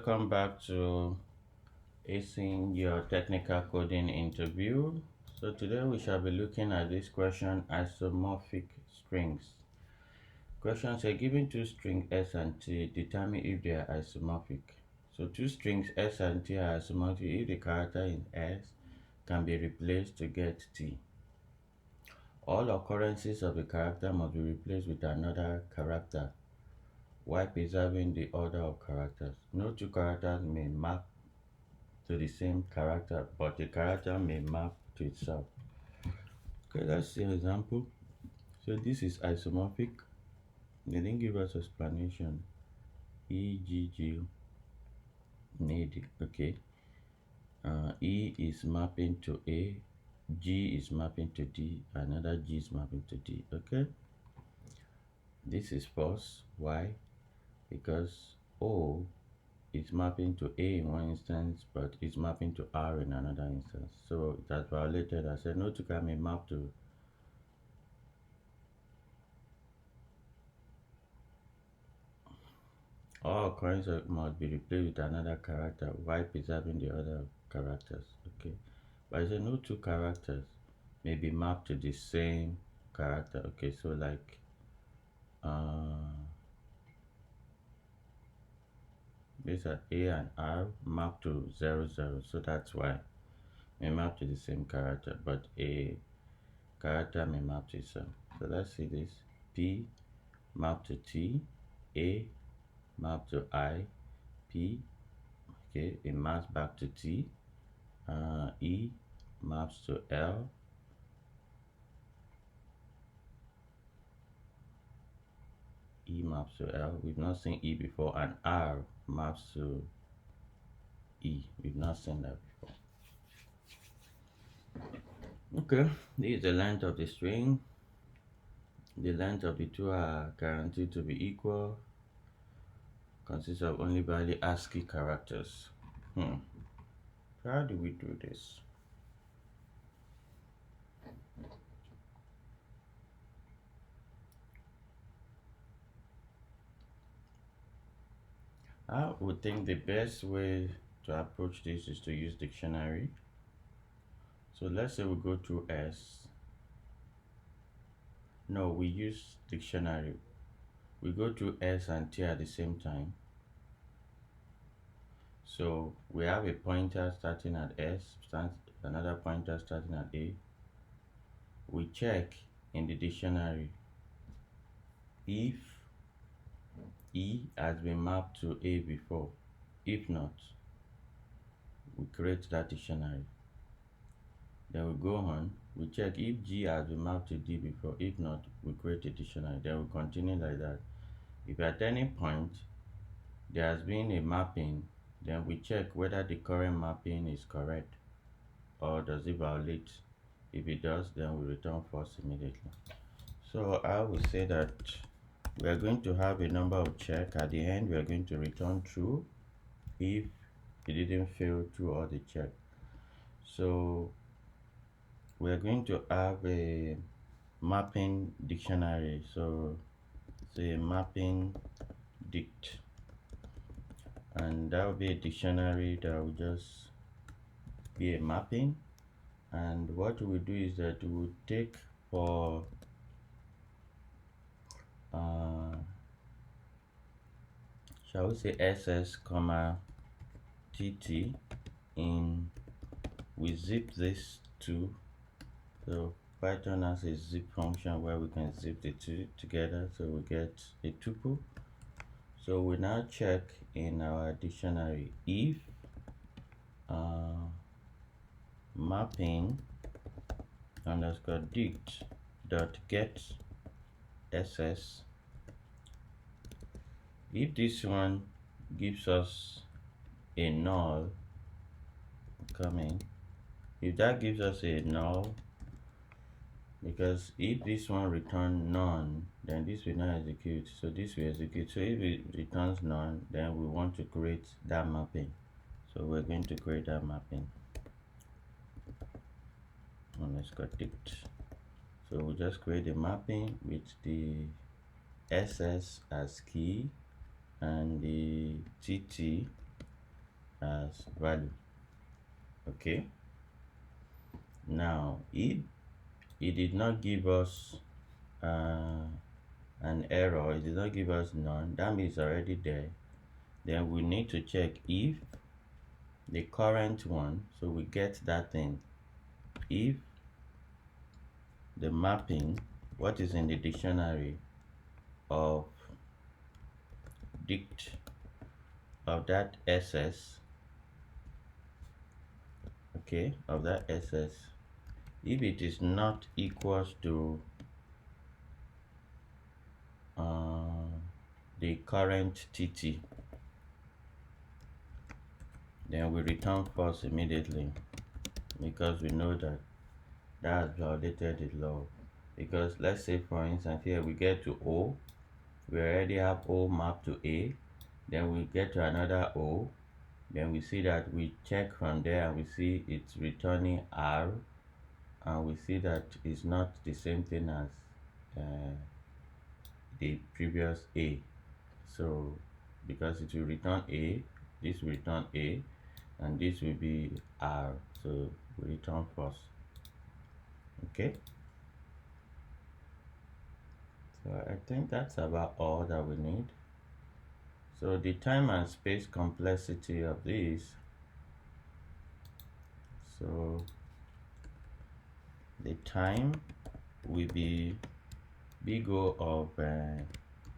Welcome back to Acing your technical coding interview. So today we shall be looking at this question, isomorphic strings. Question say given two strings S and T, determine if they are isomorphic. So two strings S and T are isomorphic if the character in S can be replaced to get T. All occurrences of a character must be replaced with another character while preserving the order of characters. No two characters may map to the same character, but the character may map to itself. Okay, let's see an example. So this is isomorphic. They didn't give us explanation. EGG need. Okay. E is mapping to A, G is mapping to D, another G is mapping to D. Okay. This is false. Why? Because O is mapping to A in one instance, but it's mapping to R in another instance. So it has violated. I said no two can be mapped to all occurrences must be replaced with another character while preserving the other characters. Okay. But I said no two characters may be mapped to the same character. Okay, so like these are A and R mapped to 0, 0. So that's why may map to the same character, but a character may map to itself. So let's see this. P map to T, A map to I, P, okay, it maps back to T, E maps to L, E maps to L, we've not seen E before, and R maps to E, we've not seen that before. Okay, this is the length of the string. The length of the two are guaranteed to be equal. Consists of only valid ASCII characters. How do we do this? I would think the best way to approach this is to use dictionary. So let's say we go to S. No, we use dictionary. We go to S and T at the same time. So we have a pointer starting at S, another pointer starting at A. We check in the dictionary if E has been mapped to A before. If not, we create that dictionary. Then we go on, we check if G has been mapped to D before. If not, we create a dictionary. Then we continue like that. If at any point there has been a mapping, then we check whether the current mapping is correct or does it violate. If it does, then we return false immediately. So I will say that we are going to have a number of check. At the end, we are going to return true if it didn't fail through all the check. So we are going to have a mapping dictionary. So say mapping dict, and that will be a dictionary that will just be a mapping. And what we will do is that we will take for shall we say ss comma tt, in we zip this to, so Python has a zip function where we can zip the two together, so we get a tuple. So we now check in our dictionary if mapping underscore dict dot get ss, if this one gives us a null coming, if that gives us a null, because if this one returns none, then this will not execute, so this will execute. So if it returns none, then we want to create that mapping, so we're going to create that mapping. And let's go dict. So we'll just create a mapping with the ss as key and the tt as value. Okay, now if it did not give us an error, it did not give us none, that means it's already there. Then we need to check if the current one, so we get that thing, if the mapping, what is in the dictionary of dict of that SS, okay, of that SS, if it is not equals to the current TT, then we return false immediately, because we know that that has violated the law. Because let's say for instance here we get to O, we already have O mapped to A, then we get to another O, then we see that we check from there and we see it's returning R, and we see that it's not the same thing as the previous A. So because it will return A, this will return A, and this will be R, so we return false. Okay, so I think that's about all that we need. So the time and space complexity of this, so the time will be big O of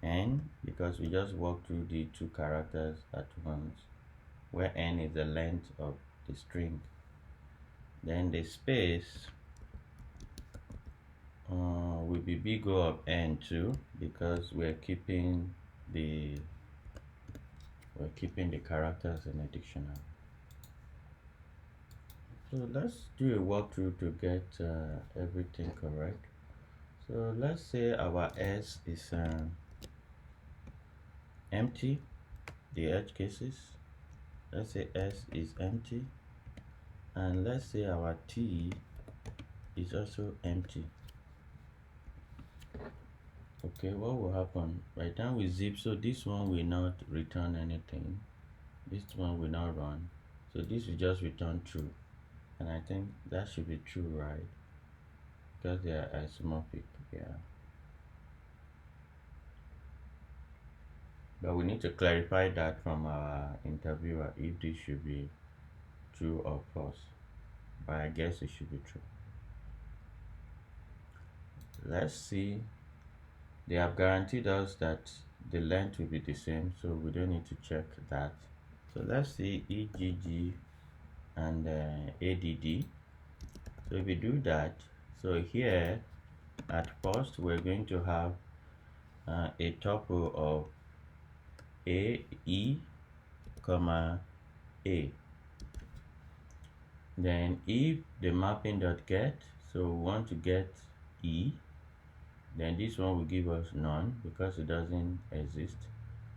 n, because we just walk through the two characters at once, where n is the length of the string. Then the space will be big O of n too, because we're keeping the characters in a dictionary. So let's do a walkthrough to get everything correct. So let's say our S is empty, the edge cases. Let's say S is empty, and let's say our T is also empty. Okay, what will happen? By the time we zip, so this one will not return anything, this one will not run, so this will just return true, and I think that should be true, right? Because they are isomorphic, yeah. But we need to clarify that from our interviewer if this should be true or false, but I guess it should be true. Let's see, they have guaranteed us that the length will be the same, so we don't need to check that. So let's see EGG and ADD. So if we do that, so here at first we're going to have a tuple of A, E, comma A. Then if the mapping dot get, so we want to get E, then this one will give us none because it doesn't exist.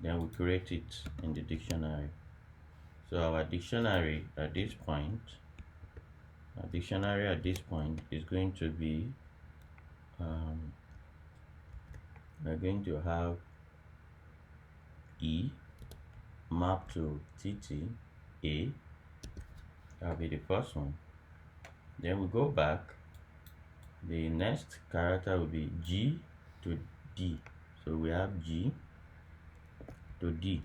Then we create it in the dictionary. So our dictionary at this point, is going to be we're going to have E mapped to TT A. That'll be the first one. Then we go back. The next character will be G to D. So we have G to D.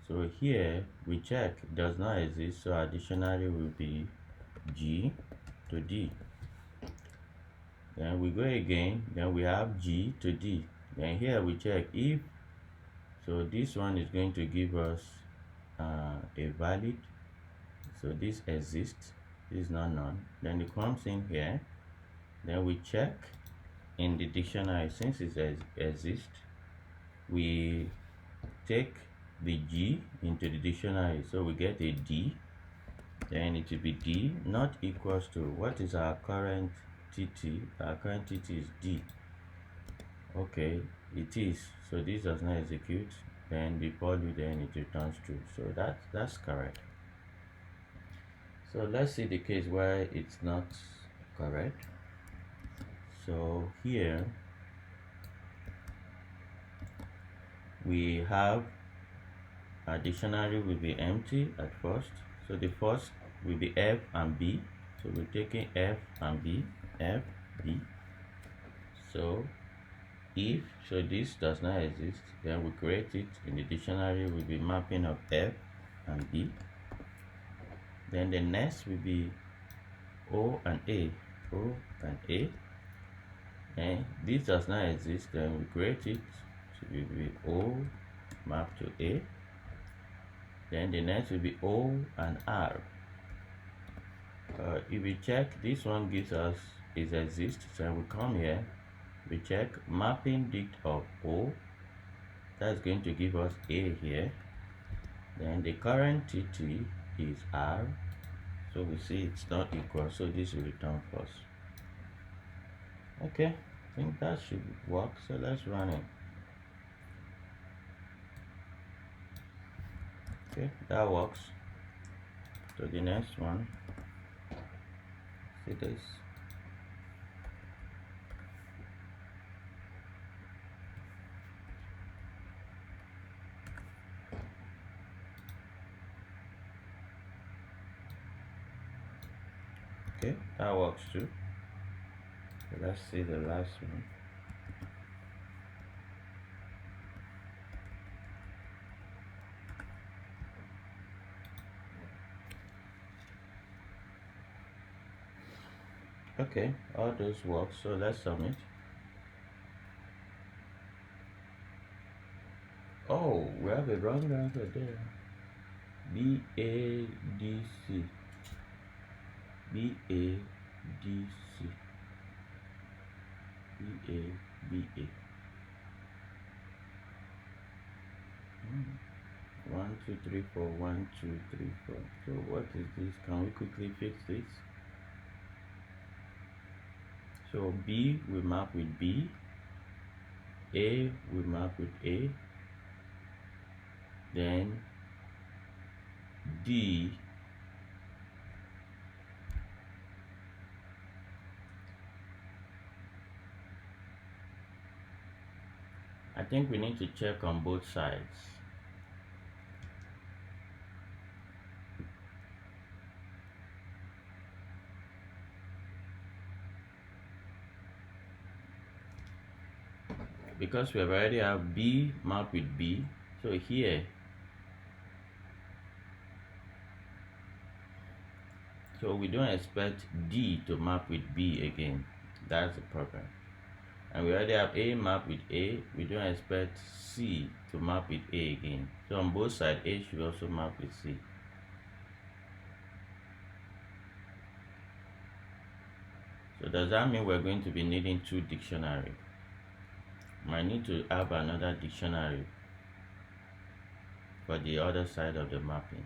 So here we check does not exist, so our dictionary will be G to D. Then we go again, then we have G to D. Then here we check if, so this one is going to give us a valid, so this exists, this is not none. Then it comes in here, then we check in the dictionary, since it exists, we take the G into the dictionary, so we get a D. Then it will be D not equals to, what is our current TT? Our current TT is D. Okay, it is, so this does not execute, then the poly, then it returns true, so that's correct. So let's see the case where it's not correct. So here we have our dictionary will be empty at first. So the first will be F and B. So we're taking F and B, F, B. So if this does not exist, then we create it in the dictionary will be mapping of F and B. Then the next will be O and A, O and A. And this does not exist, then we create it. So it will be O map to A. Then the next will be O and R. If we check, this one gives us it exists. So we come here, we check mapping dict of O. That's going to give us A here. Then the current TT is R. So we see it's not equal, so this will return false. Okay, I think that should work. So let's run it. Okay, that works. So the next one, see this. Okay, that works too. So let's see the last one. Okay, all those work. So let's submit. Oh, we have a wrong answer there. B A D C. B A D C. B A B A. 1 2 3 4 1 2 3 4. So what is this? Can we quickly fix this? So B will map with B, A will map with A, then D I think we need to check on both sides. Because we have already have B mapped with B, so here, so we don't expect D to map with B again. That's the problem. And we already have A mapped with A, we don't expect C to map with A again. So on both sides, A should also map with C. So does that mean we're going to be needing two dictionaries? Might need to have another dictionary for the other side of the mapping.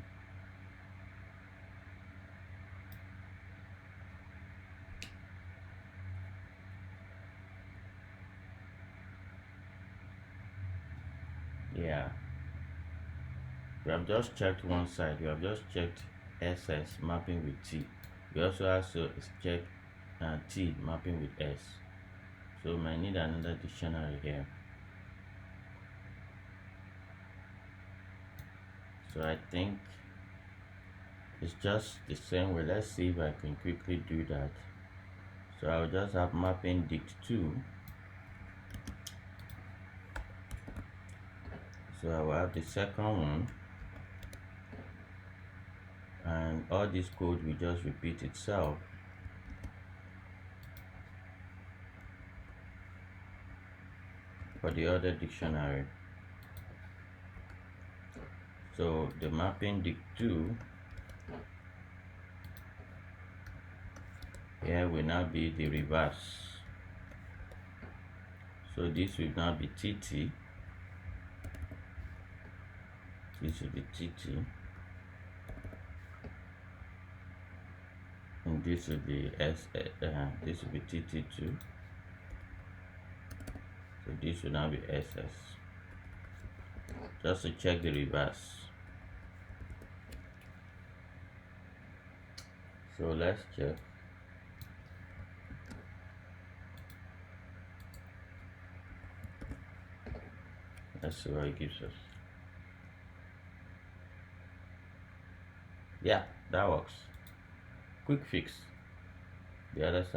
Yeah, we have just checked one side. We have just checked SS mapping with T. We also have to check T mapping with S. So we might need another dictionary here. So I think it's just the same way. Let's see if I can quickly do that. So I'll just have mapping dict 2. So I will have the second one, and all this code will just repeat itself. For the other dictionary. So the mapping dict 2 here will now be the reverse. So this will now be TT. This will be TT. And this will be this will be TT2. So this will now be SS. Just to check the reverse. So let's check. Let's see what it gives us. Yeah, that works. Quick fix. The other side.